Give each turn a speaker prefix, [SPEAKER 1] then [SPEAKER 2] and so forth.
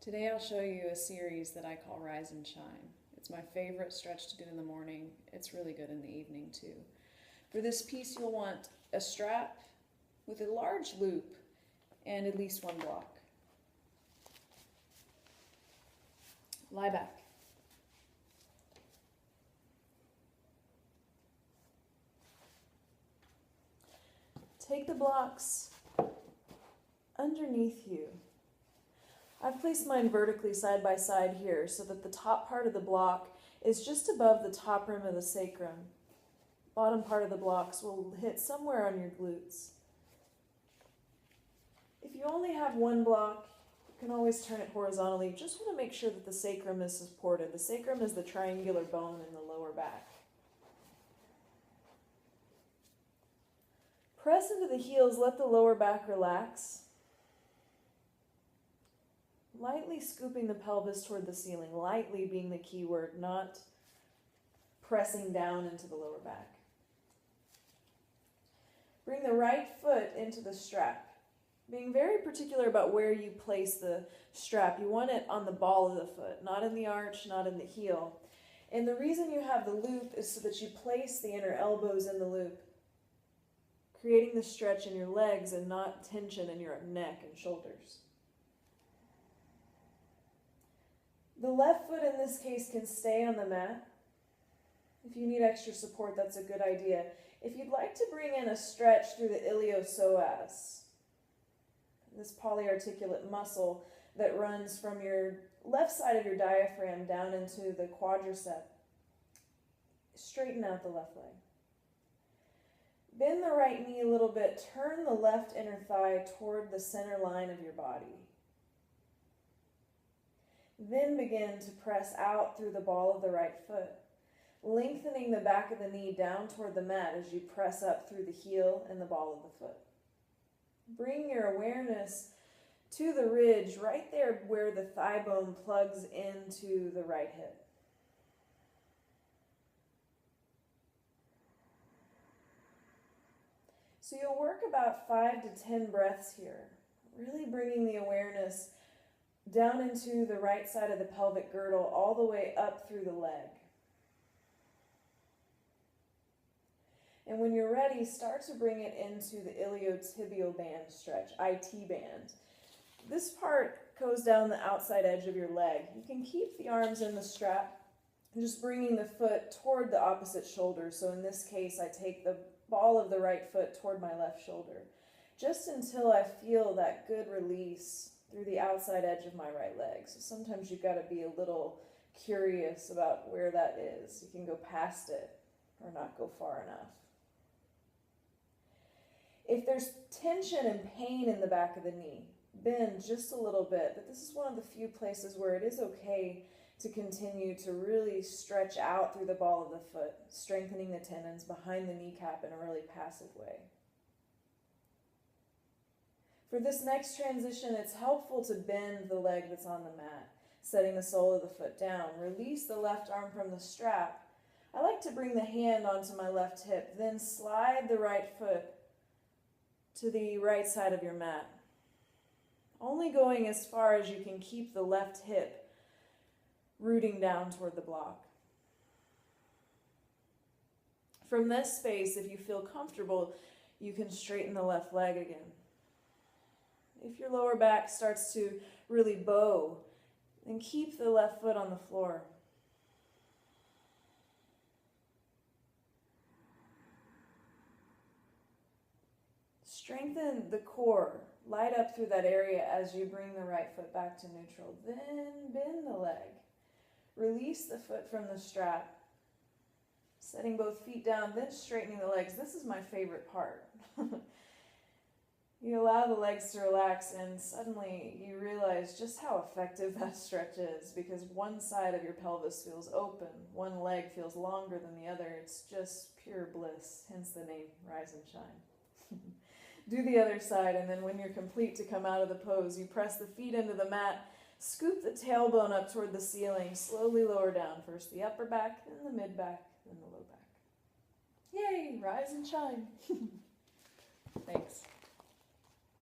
[SPEAKER 1] Today I'll show you a series that I call Rise and Shine. It's my favorite stretch to do in the morning. It's really good in the evening too. For this piece you'll want a strap with a large loop and at least one block. Lie back. Take the blocks underneath you. I've placed mine vertically side by side here so that the top part of the block is just above the top rim of the sacrum. Bottom part of the blocks will hit somewhere on your glutes. If you only have one block, you can always turn it horizontally. You just want to make sure that the sacrum is supported. The sacrum is the triangular bone in the lower back. Press into the heels, let the lower back relax. Lightly scooping the pelvis toward the ceiling, lightly being the key word, not pressing down into the lower back. Bring the right foot into the strap, being very particular about where you place the strap. You want it on the ball of the foot, not in the arch, not in the heel. And the reason you have the loop is so that you place the inner elbows in the loop, creating the stretch in your legs and not tension in your neck and shoulders. The left foot in this case can stay on the mat. If you need extra support, that's a good idea. If you'd like to bring in a stretch through the iliopsoas, this polyarticulate muscle that runs from your left side of your diaphragm down into the quadricep, straighten out the left leg. Bend the right knee a little bit. Turn the left inner thigh toward the center line of your body. Then begin to press out through the ball of the right foot, lengthening the back of the knee down toward the mat as you press up through the heel and the ball of the foot. Bring your awareness to the ridge right there where the thigh bone plugs into the right hip. So you'll work about 5 to 10 breaths here, really bringing the awareness down into the right side of the pelvic girdle, all the way up through the leg. And when you're ready, start to bring it into the iliotibial band stretch, IT band. This part goes down the outside edge of your leg. You can keep the arms in the strap, just bringing the foot toward the opposite shoulder. So in this case, I take the ball of the right foot toward my left shoulder, just until I feel that good release through the outside edge of my right leg. So sometimes you've got to be a little curious about where that is. You can go past it or not go far enough. If there's tension and pain in the back of the knee, bend just a little bit. But this is one of the few places where it is okay to continue to really stretch out through the ball of the foot, strengthening the tendons behind the kneecap in a really passive way. For this next transition, it's helpful to bend the leg that's on the mat, setting the sole of the foot down. Release the left arm from the strap. I like to bring the hand onto my left hip, then slide the right foot to the right side of your mat, only going as far as you can keep the left hip rooting down toward the block. From this space, if you feel comfortable, you can straighten the left leg again. If your lower back starts to really bow, then keep the left foot on the floor. Strengthen the core. Light up through that area as you bring the right foot back to neutral. Then bend the leg. Release the foot from the strap. Setting both feet down, then straightening the legs. This is my favorite part. You allow the legs to relax, and suddenly you realize just how effective that stretch is, because one side of your pelvis feels open, one leg feels longer than the other. It's just pure bliss, hence the name Rise and Shine. Do the other side, and then when you're complete to come out of the pose, you press the feet into the mat, scoop the tailbone up toward the ceiling, slowly lower down, first the upper back, then the mid back, then the low back. Yay, Rise and Shine. Thanks.